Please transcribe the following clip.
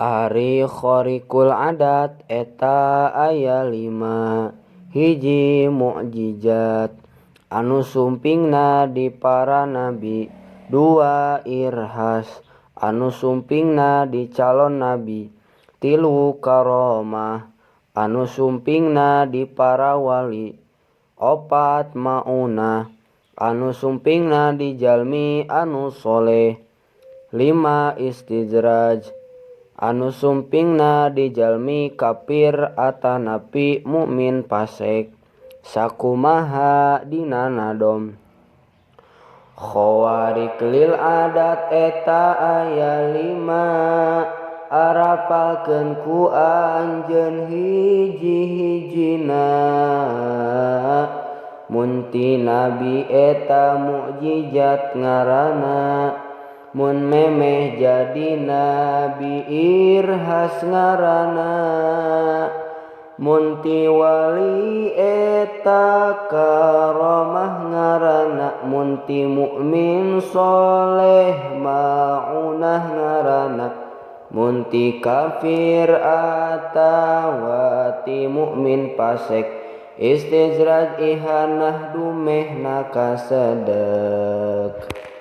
Ari khoriqul adat eta aya 5 hiji mukjizat anu sumpingna di para nabi, 2 irhas anu sumpingna di calon nabi, 3 karomah anu sumpingna di para wali, 4 maunah anu sumpingna di jalmi anu soleh, 5 istidraj anu sumpingna di jalmi kafir atanapi mukmin fasik. Sakumaha dina nadom. Khawariq lil adat eta aya 5 arapalkeun ku anjeun hiji-hijina. Mun ti nabi eta mukjizat ngaranna, mun memeh jadi nabi irhas ngaranna, mun ti wali eta karomah ngaranna, mun ti mukmin soleh maunah ngaranna, mun ti kafir atawa ti mukmin fasik istizraj ihanah dumehna kasedek.